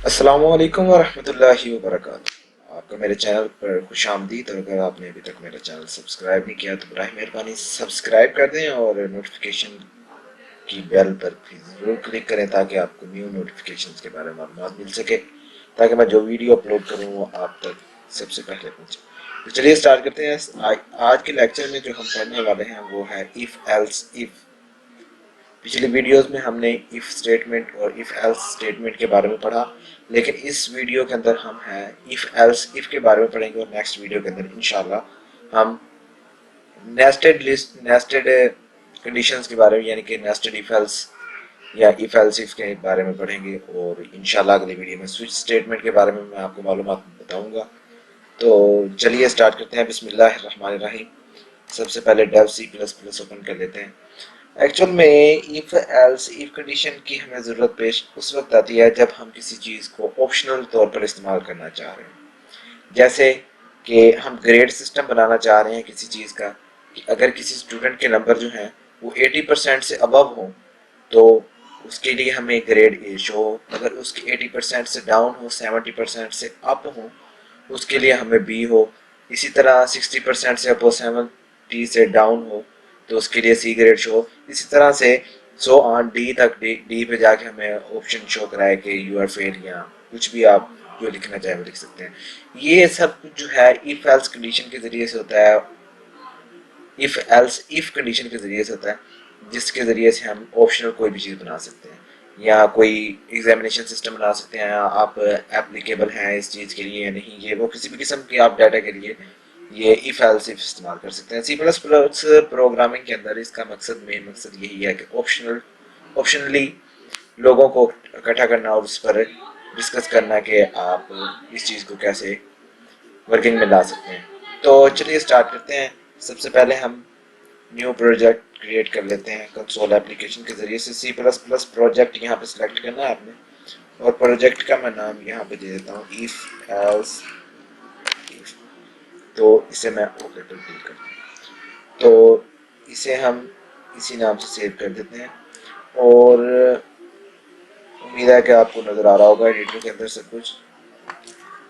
अस्सलामुअलैकुम वरहमतुल्लाहि वबरकातुहू। आपका मेरे चैनल पर खुशामदीद। और अगर आपने अभी तक मेरा चैनल सब्सक्राइब नहीं किया तो बराए मेहरबानी सब्सक्राइब कर दें और नोटिफिकेशन की बेल पर भी ज़रूर क्लिक करें ताकि आपको न्यू नोटिफिकेशन के बारे में मालूमात मिल सके, ताकि मैं जो वीडियो अपलोड करूँ वो आप तक सबसे पहले पहुँचे। तो चलिए स्टार्ट करते हैं। आज के लेक्चर में जो हम पढ़ने वाले हैं वो है इफ़ एल्स इफ़। पिछली वीडियोस में हमने इफ़ स्टेटमेंट और इफ़ एल्स स्टेटमेंट के बारे में पढ़ा, लेकिन इस वीडियो के अंदर हम हैं इफ़ एल्स इफ़ के बारे में पढ़ेंगे। और नेक्स्ट वीडियो के अंदर इंशाल्लाह हम नेस्टेड कंडीशंस के बारे में, यानी कि नेस्टेड इफ़ एल्स या इफ़ एल्स इफ़ के बारे में पढ़ेंगे। और इंशाल्लाह अगली वीडियो में स्विच स्टेटमेंट के बारे में मैं आपको मालूमात बताऊंगा। तो चलिए स्टार्ट करते हैं। बिस्मिल्लाहिर्रहमानिर्रहीम। सबसे पहले Dev C plus plus open कर लेते हैं। एक्चुअल में इफ एल्स इफ कंडीशन की हमें ज़रूरत पेश उस वक्त आती है जब हम किसी चीज़ को ऑप्शनल तौर पर इस्तेमाल करना चाह रहे हैं। जैसे कि हम ग्रेड सिस्टम बनाना चाह रहे हैं किसी चीज़ का, कि अगर किसी स्टूडेंट के नंबर जो हैं वो 80% से अबव हो तो उसके लिए हमें ग्रेड ए शो हो। अगर उसके 80% से डाउन हो, 70% से अप हो, उसके लिए हमें बी हो। इसी तरह 60% से अप हो, 70 से डाउन हो तो उसके लिए सी ग्रेड शो। इसी तरह से सो ऑन डी तक, डी पे जाके हमें ऑप्शन शो कराए कि यू आर फेल, या कुछ भी आप जो लिखना चाहे वो लिख सकते हैं। ये सब कुछ जो है इफ एल्स कंडीशन के जरिए से होता है, इफ एल्स इफ कंडीशन के जरिए से होता है, जिसके जरिए से हम ऑप्शनल कोई भी चीज़ बना सकते हैं या कोई एग्जामिनेशन सिस्टम बना सकते हैं। आप एप्लीकेबल हैं इस चीज़ के लिए या नहीं, ये वो किसी भी किस्म की आप डाटा के लिए ये इफ एल्स इफ इस्तेमाल कर सकते हैं। सी प्लस प्लस प्रोग्रामिंग के अंदर इसका मेन मकसद यही है कि ऑप्शनली लोगों को इकट्ठा करना और उस पर डिस्कस करना कि आप इस चीज़ को कैसे वर्किंग में ला सकते हैं। तो चलिए स्टार्ट करते हैं। सबसे पहले हम न्यू प्रोजेक्ट क्रिएट कर लेते हैं कंसोल एप्लीकेशन के जरिए से। सी प्लस प्लस प्रोजेक्ट यहाँ पे सिलेक्ट करना है आपने, और प्रोजेक्ट का मैं नाम यहाँ पे दे देता हूँ इफ एल्स इफ। तो इसे मैं ओके पर क्लिक करता हूँ। तो इसे हम इसी नाम से सेव कर देते हैं। और उम्मीद है कि आपको नज़र आ रहा होगा एडिटर के अंदर सब कुछ।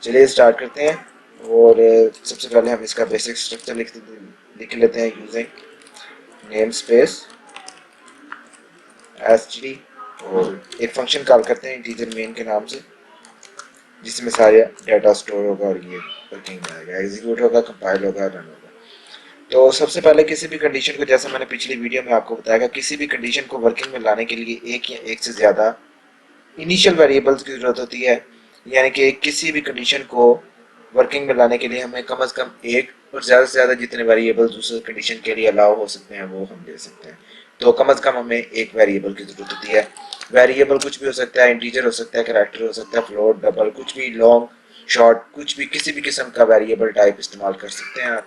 चलिए स्टार्ट करते हैं। और सबसे पहले हम इसका बेसिक स्ट्रक्चर लिख लेते हैं यूजिंग नेम स्पेस एसटीडी, और एक फंक्शन कॉल करते हैं इंटीजर मेन के नाम से, जिसमें सारे डाटा स्टोर होगा और ये वर्किंग में आएगा, एग्जीक्यूट होगा, कंपाइल होगा, रन होगा। तो सबसे पहले किसी भी कंडीशन को, जैसा मैंने पिछली वीडियो में आपको बताया, किसी भी कंडीशन को वर्किंग में लाने के लिए एक या एक से ज़्यादा इनिशियल वेरिएबल्स की ज़रूरत होती है। यानी कि किसी भी कंडीशन को वर्किंग में लाने के लिए हमें कम से कम एक और ज़्यादा से ज़्यादा जितने वेरिएबल्स दूसरे कंडीशन के लिए अलाउ हो सकते हैं वो हम दे सकते हैं। तो कम से कम हमें एक वेरिएबल की ज़रूरत होती है। वेरिएबल कुछ भी हो सकता है, इंटीजर हो सकता है, कैरेक्टर हो सकता है, फ्लोट, डबल, कुछ भी, लॉन्ग, शॉर्ट, कुछ भी, किसी भी किस्म का वेरिएबल टाइप इस्तेमाल कर सकते हैं।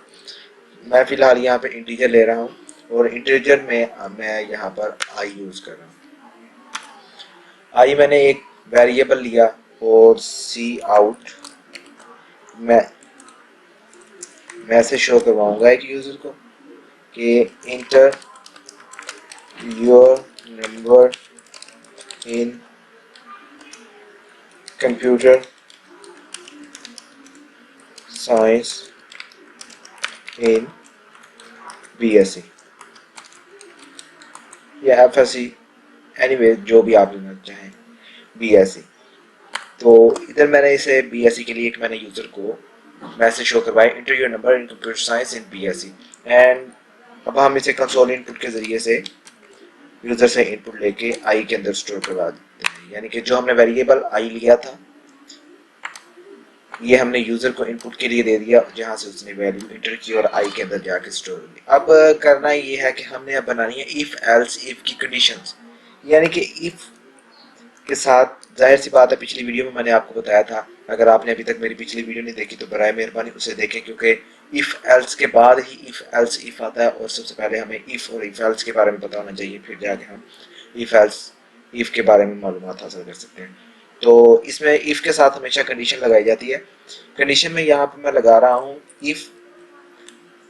मैं फ़िलहाल यहाँ पे इंटीजर ले रहा हूँ, और इंटीजर में मैं यहाँ पर आई यूज़ कर रहा हूँ। आई मैंने एक वेरिएबल लिया, और सी आउट मैं ऐसे शो करवाऊंगा एक यूज़र को कि inter your number in computer science in BSc या एफएससी, एनीवे जो भी आप लेना चाहें, बीएससी। तो इधर मैंने इसे बीएससी के लिए एक मैंने यूज़र को मैसेज शो करवाया, inter your number in computer science in BSc. And अब हम इसे कंसोल इनपुट के ज़रिए से यूज़र से इनपुट लेके आई के अंदर स्टोर करवा देते हैं। यानी कि जो हमने वेरिएबल आई लिया था ये हमने यूज़र को इनपुट के लिए दे दिया, जहाँ से उसने वैल्यू इंटर की और आई के अंदर जाके स्टोर हो गई। अब करना ये है कि हमने अब बनानी है इफ़ एल्स इफ़ की कंडीशंस। यानी कि इफ़ के साथ, जाहिर सी बात है, पिछली वीडियो में मैंने आपको बताया था, अगर आपने अभी तक मेरी पिछली वीडियो नहीं देखी तो बराए मेहरबानी उसे देखें, क्योंकि इफ़ एल्स के बाद ही इफ़ एल्स इफ़ आता है, और सबसे पहले हमें इफ़ और इफ़ एल्स के बारे में पता होना चाहिए, फिर जाके हम इफ़ एल्स इफ़ के बारे में मालूमात हासिल कर सकते हैं। तो इसमें इफ़ के साथ हमेशा कंडीशन लगाई जाती है। कंडीशन में यहाँ पर मैं लगा रहा हूँ इफ़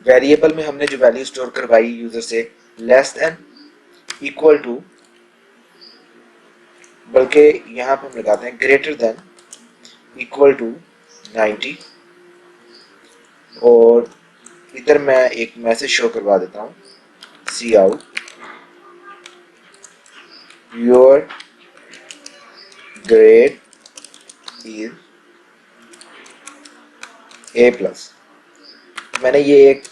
वेरिएबल में हमने जो वैल्यू स्टोर करवाई यूजर से लेस देन, इक्वल टू, बल्कि यहाँ पे हम लगाते हैं ग्रेटर देन, इक्वल टू 90, और इधर मैं एक मैसेज शो करवा देता हूँ, see out your grade is A plus. मैंने ये एक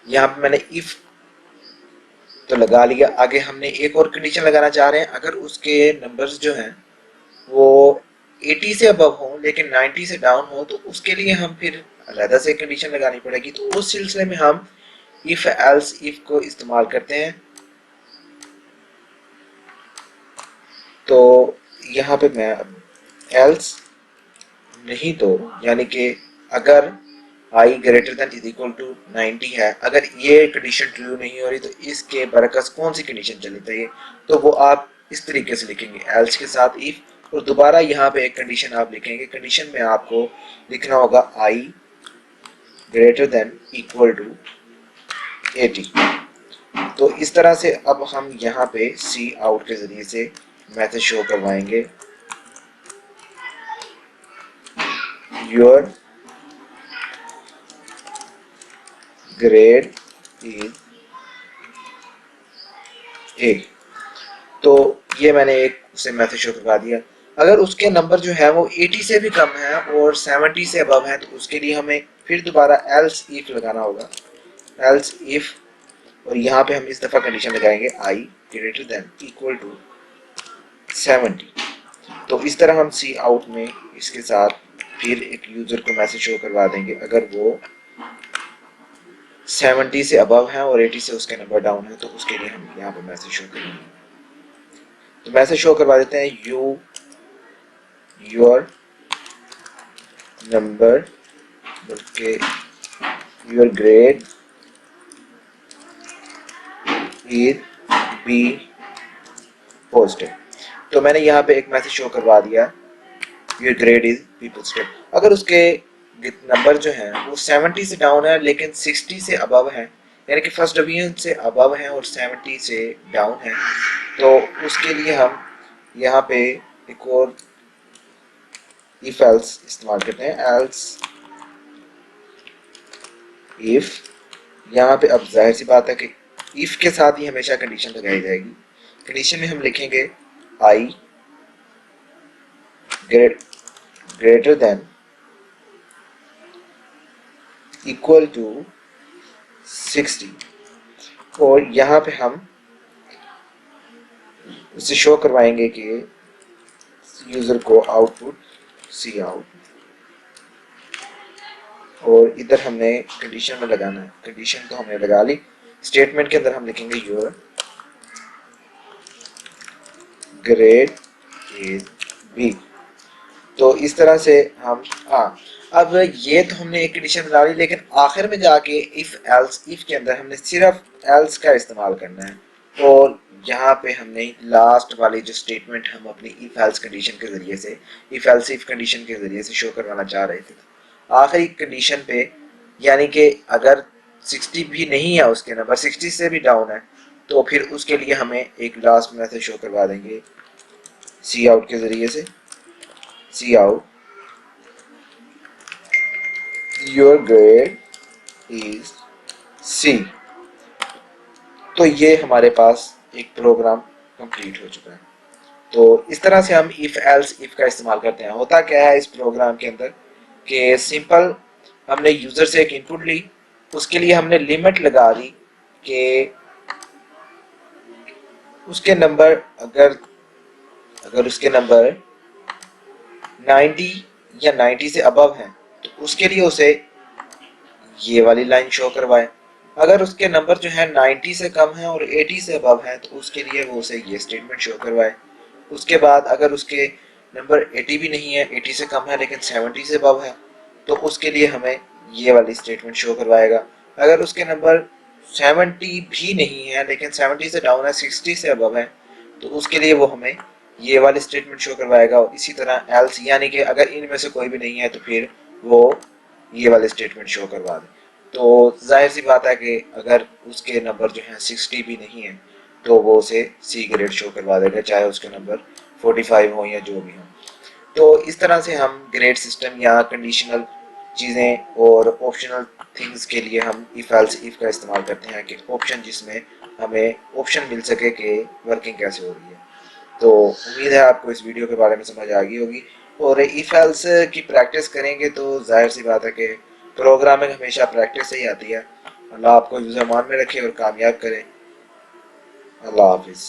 यहाँ पे मैंने इफ तो लगा लिया। आगे हमने एक और कंडीशन लगाना चाह रहे हैं, अगर उसके नंबर्स जो हैं वो 80 से अबव हो लेकिन 90 से डाउन हो, तो उसके लिए हम फिर अलग से कंडीशन लगानी पड़ेगी। तो उस सिलसिले में हम इफ एल्स इफ को इस्तेमाल करते हैं। तो यहाँ पे मैं एल्स नहीं तो यानी कि अगर i greater than is equal to 90 है, अगर ये कंडीशन ट्रू नहीं हो रही तो इसके बरकस कौन सी कंडीशन चलनी चाहिए, तो वो आप इस तरीके से लिखेंगे एल्स के साथ इफ, और दोबारा यहाँ पे एक कंडीशन आप लिखेंगे। कंडीशन में आपको लिखना होगा आई ग्रेटर देन इक्वल टू 80। तो इस तरह से अब हम यहाँ पे सी आउट के जरिए से मैसेज शो करवाएंगे, योर ग्रेड इज ए। तो ये मैंने एक उसे मैसेज शो करवा दिया। अगर उसके नंबर जो है वो 80 से भी कम है और 70 से अबव है, तो उसके लिए हमें फिर दोबारा एल्स इफ लगाना होगा, एल्स इफ, और यहाँ पे हम इस दफा कंडीशन लगाएंगे आई ग्रेटर देन इक्वल टू 70। तो इस तरह हम सी आउट में इसके साथ फिर एक यूजर को मैसेज शो करवा देंगे, अगर वो 70 से अबव है और 80 से उसके नंबर डाउन है, तो उसके लिए हम यहाँ पे मैसेज शो करेंगे। तो मैसेज शो करवा देते हैं, यू योर नंबर बल्कि your grade is be posted. तो मैंने यहाँ पे एक मैसेज शो करवा दिया, your grade is be posted. अगर उसके नंबर जो है वो 70 से डाउन है लेकिन 60 से अबव है, यानी कि फर्स्ट डिवीजन से अबव है और 70 से डाउन है, तो उसके लिए हम यहाँ पे एक और इफ एल्स इस्तेमाल करते हैं, एल्स इफ। यहाँ पे अब जाहिर सी बात है कि इफ के साथ ही हमेशा कंडीशन लगाई जाएगी। कंडीशन में हम लिखेंगे आई ग्रेटर देन इक्वल टू 60, और यहाँ पे हम उसे शो करवाएंगे कि यूजर को आउटपुट सी आउट, और इधर हमने कंडीशन में लगाना है। कंडीशन तो हमने लगा ली, स्टेटमेंट के अंदर हम लिखेंगे योर ग्रेड इज बी। तो इस तरह से हम अब ये तो हमने एक कंडीशन बना ली, लेकिन आखिर में जाके इफ एल्स इफ के अंदर हमने सिर्फ एल्स का इस्तेमाल करना है। और यहाँ पे हमने लास्ट वाली जो स्टेटमेंट हम अपनी इफ एल्स कंडीशन के जरिए से, इफ एल्स इफ कंडीशन के जरिए से शो करवाना चाह रहे थे, आखिरी कंडीशन पे, यानी कि अगर 60 भी नहीं है उसके नंबर, 60 से भी डाउन है, तो फिर उसके लिए हमें एक लास्ट मैसेज शो करवा देंगे सी आउट के जरिए से, see out your grade is C. तो ये हमारे पास एक प्रोग्राम कंप्लीट हो चुका है। तो इस तरह से हम इफ एल्स इफ का इस्तेमाल करते हैं। होता क्या है इस प्रोग्राम के अंदर कि सिंपल हमने यूजर से एक इनपुट ली, उसके लिए हमने लिमिट लगा दी कि उसके नंबर अगर उसके नंबर 90 या 90 से अबव है, तो उसके लिए उसे ये वाली लाइन शो करवाए। अगर उसके नंबर जो है 90 से कम है और 80 से अबव है, तो उसके लिए वो उसे ये स्टेटमेंट शो करवाए। उसके बाद अगर उसके नंबर 80 भी नहीं है, 80 से कम है लेकिन 70 से अबव है, तो उसके लिए हमें ये वाली स्टेटमेंट शो करवाएगा। अगर उसके नंबर 70 भी नहीं है लेकिन 70 से डाउन है, 60 से अबव है, तो उसके लिए वो हमें ये वाली स्टेटमेंट शो करवाएगा। और इसी तरह एल्स, यानी कि अगर इनमें से कोई भी नहीं है तो फिर वो ये वाले स्टेटमेंट शो करवा दें। तो जाहिर सी बात है कि अगर उसके नंबर जो हैं 60 भी नहीं है तो वो उसे सी ग्रेड शो करवा देगा, चाहे उसके नंबर 45 हो या जो भी हो। तो इस तरह से हम ग्रेड सिस्टम या कंडीशनल चीज़ें और ऑप्शनल थिंग्स के लिए हम इफ एल्स इफ का इस्तेमाल करते हैं कि ऑप्शन जिसमें हमें ऑप्शन मिल सके कि वर्किंग कैसे हो रही है। तो उम्मीद है आपको इस वीडियो के बारे में समझ आ गई होगी। और इफ एल्स की प्रैक्टिस करेंगे तो जाहिर सी बात है कि प्रोग्रामिंग हमेशा प्रैक्टिस से ही आती है। अल्लाह आपको यूज़र मान में रखे और कामयाब करें। अल्लाह हाफिज़।